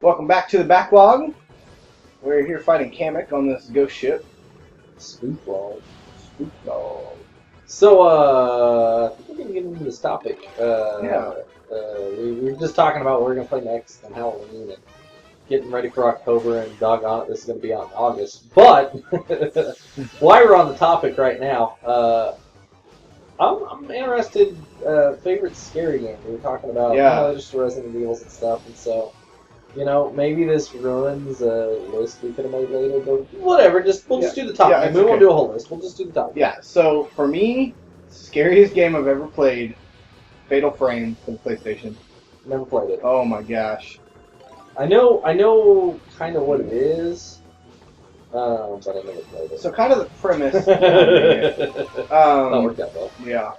Welcome back to the Backlog. We're here fighting Kamek on this ghost ship. Spookball. Spookball. So, I think we're going to get into this topic. Yeah. We were just talking about what we're going to play next on Halloween and getting ready for October, and doggone it, this is going to be out in August. But, while we're on the topic right now, I'm interested, favorite scary game. We were talking about just Resident Evils and stuff, and so, you know, maybe this ruins a list we could have made later, but whatever, we'll just do the topic. Yeah, we won't do a whole list, we'll just do the topic. Yeah, so for me, scariest game I've ever played, Fatal Frame for the PlayStation. Never played it. Oh my gosh. I know kind of what it is, but I never played it. So kind of the premise. That worked out well. Yeah.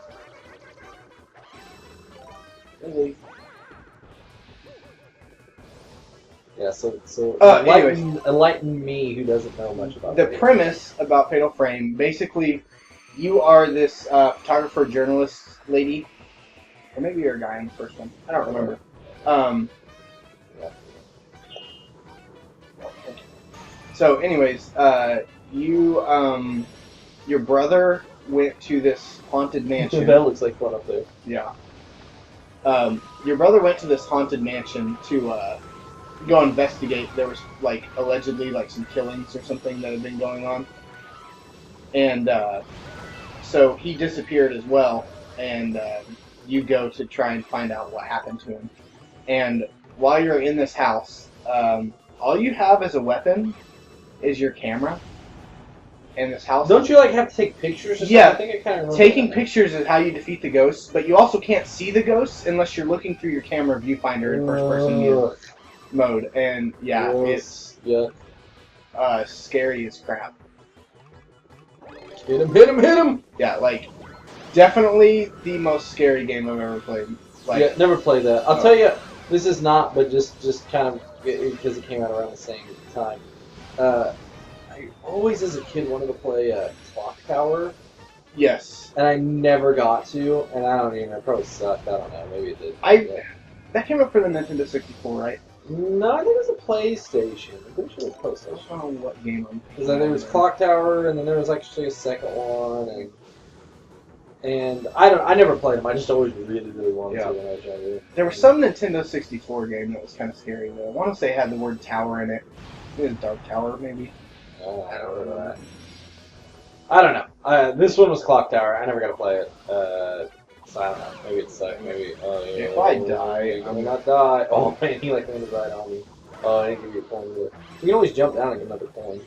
Yeah, so anyways, enlighten me who doesn't know much about the premise about Fatal Frame. Basically, you are this photographer, journalist lady, or maybe you're a guy in the first one. I don't remember. So, anyways, your brother went to this haunted mansion. That looks like one up there. Yeah. Your brother went to this haunted mansion to go investigate. There was allegedly some killings or something that had been going on, and so he disappeared as well. And you go to try and find out what happened to him. And while you're in this house, all you have as a weapon is your camera. In this house. Don't you have to take pictures or something? Yeah, I think I kind of remember taking pictures is how you defeat the ghosts, but you also can't see the ghosts unless you're looking through your camera viewfinder in first-person mode. And yeah, it's scary as crap. Hit him! Yeah, definitely the most scary game I've ever played. Yeah, never played that. I'll tell you, this is not, but just kind of because it came out around the same time. I always, as a kid, wanted to play Clock Tower. Yes. And I never got to, and I don't even know, it probably sucked. I don't know, maybe it did. That came up for the Nintendo 64, right? No, I think it was a PlayStation. I'm pretty sure it was PlayStation. I don't know what game I'm because there was Clock Tower, and then there was actually a second one, and I never played them. I just always really wanted to when I was younger. There was some Nintendo 64 game that was kind of scary, though. I want to say it had the word tower in it. It was Dark Tower, maybe. Oh, I don't remember that. I don't know. This one was Clock Tower. I never got to play it. So I don't know. Maybe it sucked. Maybe. Oh, yeah. If I die, I may not die. Oh man, he landed right on me. Oh, I didn't give you a coin either. You can always jump down and get another coin.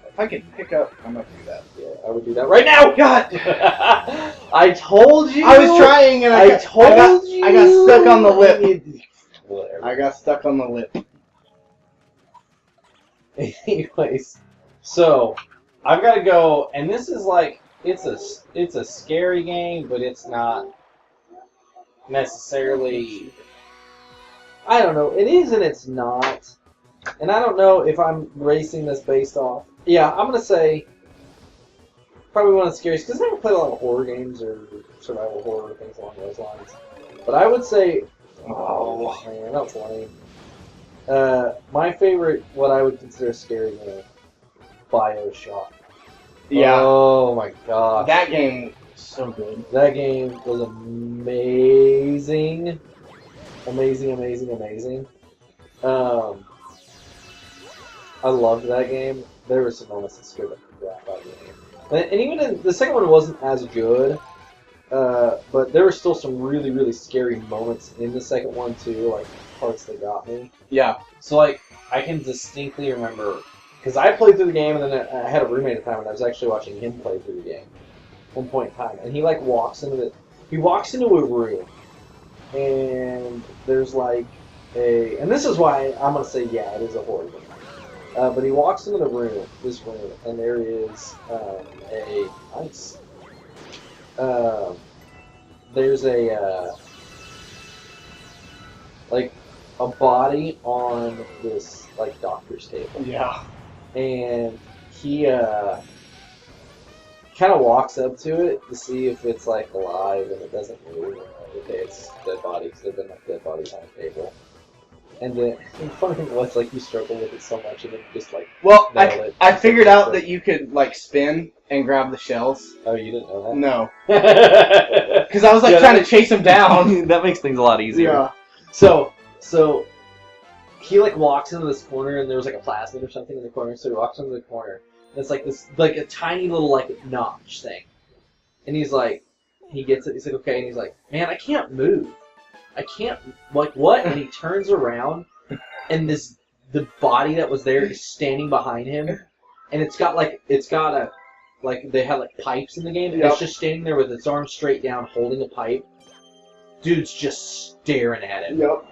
If I could pick up, I might do that. Yeah, I would do that right now. God! I told you. I was trying, and I got stuck on the lip. Whatever. I got stuck on the lip. Anyways, so I've got to go, and this is it's a scary game, but it's not necessarily. I don't know. It is and it's not, and I don't know if I'm racing this based off. Yeah, I'm gonna say probably one of the scariest because I never played a lot of horror games or survival horror things along those lines. But I would say, oh man, that's lame. My favorite, what I would consider a scary game, BioShock. Yeah. Oh my gosh. That game was so good. That game was amazing. Amazing. I loved that game. There were some moments that scared the crap out of the game. And even the second one wasn't as good, but there were still some really scary moments in the second one too, parts that got me. Yeah. So I can distinctly remember, because I played through the game and then I had a roommate at the time and I was actually watching him play through the game at one point in time, and he walks into a room and there's and this is why I'm gonna say it is a horror game. But he walks into this room, and there is there's a body on this doctor's table. Yeah. And he kind of walks up to it to see if it's alive, and it doesn't move. Okay, it's dead bodies. There've been dead bodies on the table. And the funny thing was, like, you struggled with it so much, and then just like Well, nailed it. I figured out that you could like spin and grab the shells. Oh, you didn't know that? No, Because because I was like trying to chase him down. That makes things a lot easier. Yeah. So he like walks into this corner, and there was like a plasmid or something in the corner. So he walks into the corner, and it's like this, like a tiny little like notch thing, and he's like, he gets it. He's like, okay, and he's like, man, I can't move. I can't, like, what? And he turns around, and the body that was there is standing behind him, and it's got they had like pipes in the game, and Yep. it's just standing there with its arms straight down, holding a pipe. Dude's just staring at him. Yep.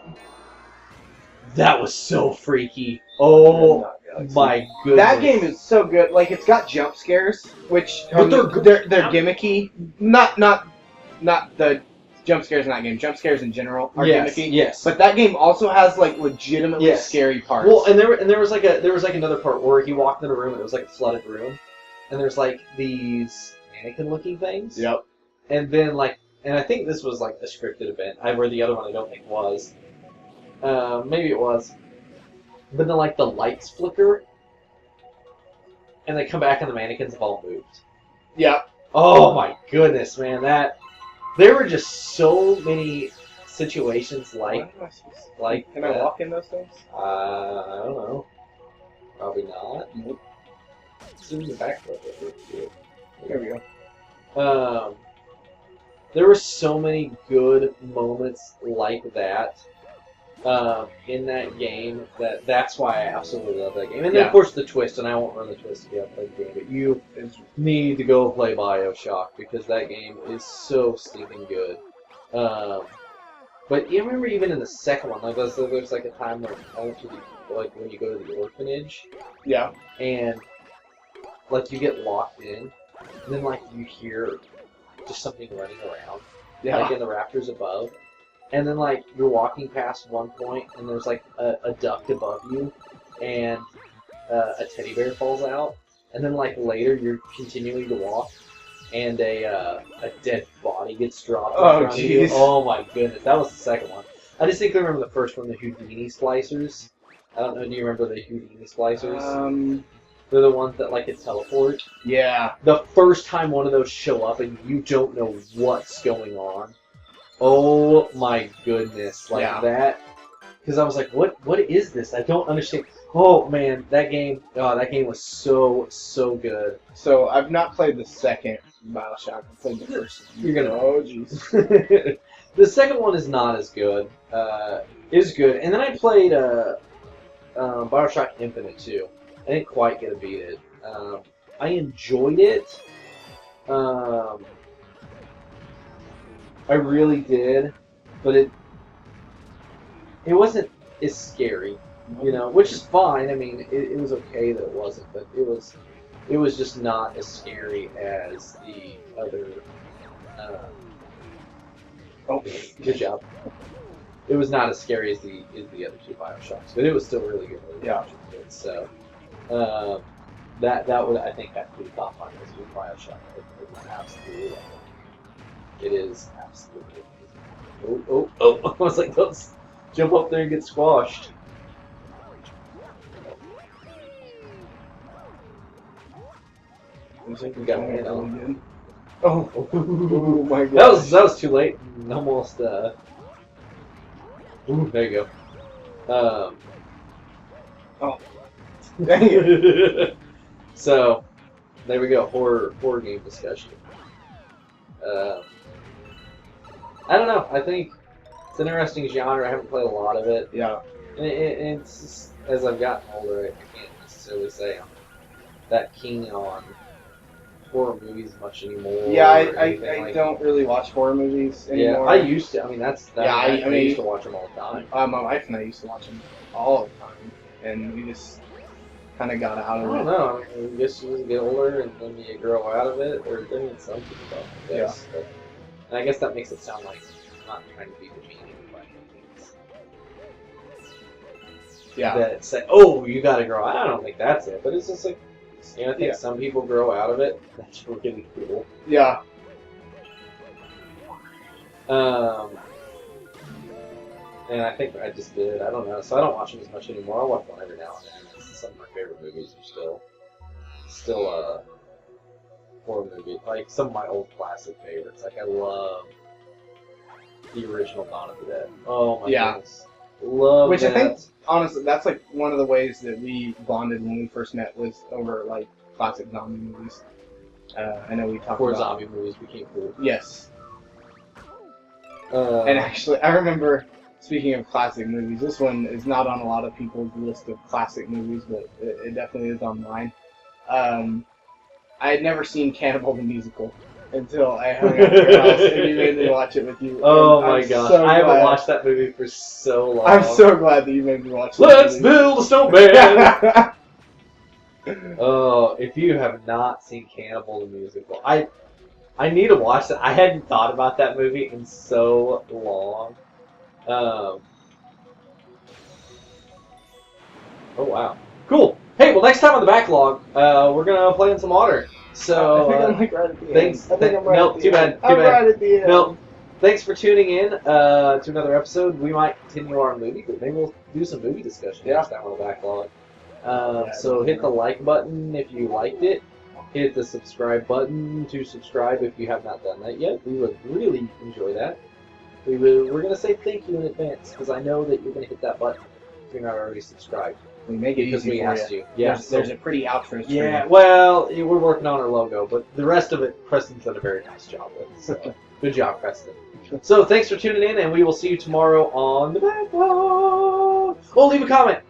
That was so freaky. Oh my goodness. That game is so good. Like, it's got jump scares, which But they're gimmicky. Not the jump scares in that game. Jump scares in general are gimmicky. Yes. But that game also has like legitimately scary parts. Well, and there was like another part where he walked in a room and it was like a flooded room, and there's like these mannequin-looking things. Yep. And then and I think this was like a scripted event. Where the other one I don't think was. Maybe it was. But then like the lights flicker, and they come back and the mannequins have all moved. Yep. Oh my goodness, man! There were just so many situations like Can I walk in those things? I don't know. Probably not. Nope. It's in the backlog. There we go. There were so many good moments like that in that game that's why I absolutely love that game. And then of course the twist, and I won't run the twist if you haven't played the game, but you need to go play BioShock because that game is so stinking good. But you remember even in the second one, like there's like a time where I went to when you go to the orphanage. Yeah. And like you get locked in, and then like you hear just something running around, like in the rafters above, and then like you're walking past one point, and there's like a duct above you, and a teddy bear falls out, and then like later you're continuing to walk, and a dead body gets dropped. Oh you. jeez. Oh my goodness, that was the second one. I distinctly remember the first one, the Houdini splicers. I don't know. Do you remember the Houdini splicers? They're the ones that like can teleport. Yeah. The first time one of those show up and you don't know what's going on. Oh my goodness, like that. Because I was like, what is this? I don't understand. Oh man, that game was so good. So I've not played the second BioShock. I've played the first. You're gonna. Oh jeez. The second one is not as good. Is good, and then I played BioShock Infinite too. I didn't quite get to beat it. I enjoyed it. I really did, but it wasn't as scary, which is fine. I mean, it was okay that it wasn't, but it was just not as scary as the other. Good job. It was not as scary as the other two BioShocks, but it was still really good. Yeah. So that would, I think, have to be the top line as with BioShock. Absolutely. It is absolutely amazing. Oh! I was like, let's jump up there and get squashed. I think we got it on. Oh my god. That was too late. Almost. Ooh, there you go. Oh. Dang it. So, there we go. Horror game discussion. I don't know. I think it's an interesting genre. I haven't played a lot of it. Yeah. And it's just, as I've gotten older, I can't necessarily say I'm that keen on horror movies much anymore. Yeah, I don't really watch horror movies anymore. Yeah, I used to. I mean, I mean, used to watch them all the time. My wife and I used to watch them all the time, and we just kind of got out of it. I don't know. I mean, I guess you get older and then you grow out of it, or I mean, some people don't, I guess. Yeah. But, and I guess that makes it sound like I'm not trying to be demeaning by any means. Yeah. That say, oh, you gotta grow out. I don't think that's it, but it's just like, I think some people grow out of it. That's really cool. Yeah. And I think I just did. I don't know. So I don't watch them as much anymore. I'll watch one every now and then. Some of my favorite movies are still horror movie. Like some of my old classic favorites. Like I love the original Dawn of the Dead. Oh my goodness. Love Which that. I think, honestly, that's like one of the ways that we bonded when we first met was over like classic zombie movies. I know we talked Before about zombie movies became cool. Yes. And actually, I remember, speaking of classic movies, this one is not on a lot of people's list of classic movies, but it definitely is on mine. I had never seen Cannibal the Musical until I hung out at your house and you made me watch it with you. Oh my gosh, I haven't watched that movie for so long. I'm so glad that you made me watch it. Let's build a snowman! Oh, if you have not seen Cannibal the Musical, I need to watch that. I hadn't thought about that movie in so long. Oh wow, cool. Hey, well, next time on the backlog, we're gonna play in some water. So I think I'm like right at the thanks. end. I think I'm right Nope, at the too bad. end. I'm right at the end. Nope. Thanks for tuning in to another episode. We might continue our movie, but maybe we'll do some movie discussion next time on the backlog. So hit the like button if you liked it. Hit the subscribe button to subscribe if you have not done that yet. We would really enjoy that. We're going to say thank you in advance because I know that you're going to hit that button if you're not already subscribed. We make it because easy we for asked you. you. Yeah, there's a pretty outro screen. Yeah, well, we're working on our logo, but the rest of it, Preston's done a very nice job with. So, good job, Preston. So, thanks for tuning in, and we will see you tomorrow on the backlog. Oh, leave a comment.